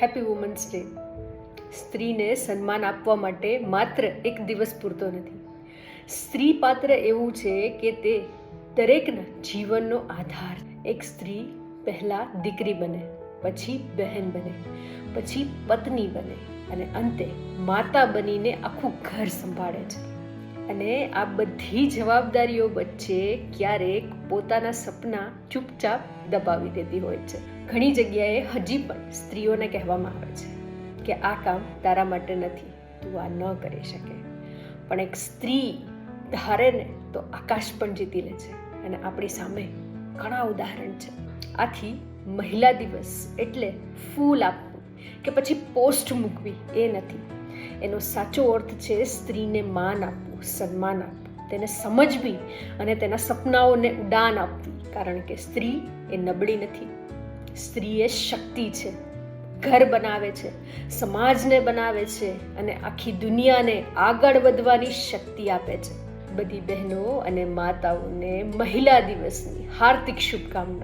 Happy women's day. સ્ત્રીને સન્માન આપવા માટે માત્ર એક દિવસ પૂરતો નથી. સ્ત્રી પાત્ર એવું છે કે તે દરેકના જીવનનો આધાર. એક સ્ત્રી પહેલાં દીકરી બને, પછી બહેન બને, પછી પત્ની બને અને અંતે માતા બનીને આખું ઘર સંભાળે છે. અને આ બધી જવાબદારીઓ વચ્ચે ક્યારેક પોતાના સપના ચૂપચાપ દબાવી દેતી હોય છે. ઘણી જગ્યાએ હજી પણ સ્ત્રીઓને કહેવામાં આવે છે કે આ કામ તારા માટે નથી, તું આ ન કરી શકે. પણ એક સ્ત્રી ધારે ને તો આકાશ પણ જીતી લે છે અને આપણી સામે ઘણા ઉદાહરણ છે. આથી મહિલા દિવસ એટલે ફૂલ આપવું કે પછી પોસ્ટ મૂકવી એ નથી. એનો સાચો અર્થ છે સ્ત્રીને માન આપવું, સન્માન આપવું, તેને સમજવી અને તેના સપનાઓને ઉડાન આપવી. કારણ કે સ્ત્રી એ નબળી નથી, સ્ત્રી એ શક્તિ છે. ઘર બનાવે છે, સમાજને બનાવે છે અને આખી દુનિયાને આગળ વધવાની શક્તિ આપે છે. બધી બહેનો અને માતાઓને મહિલા દિવસની હાર્દિક શુભકામનાઓ.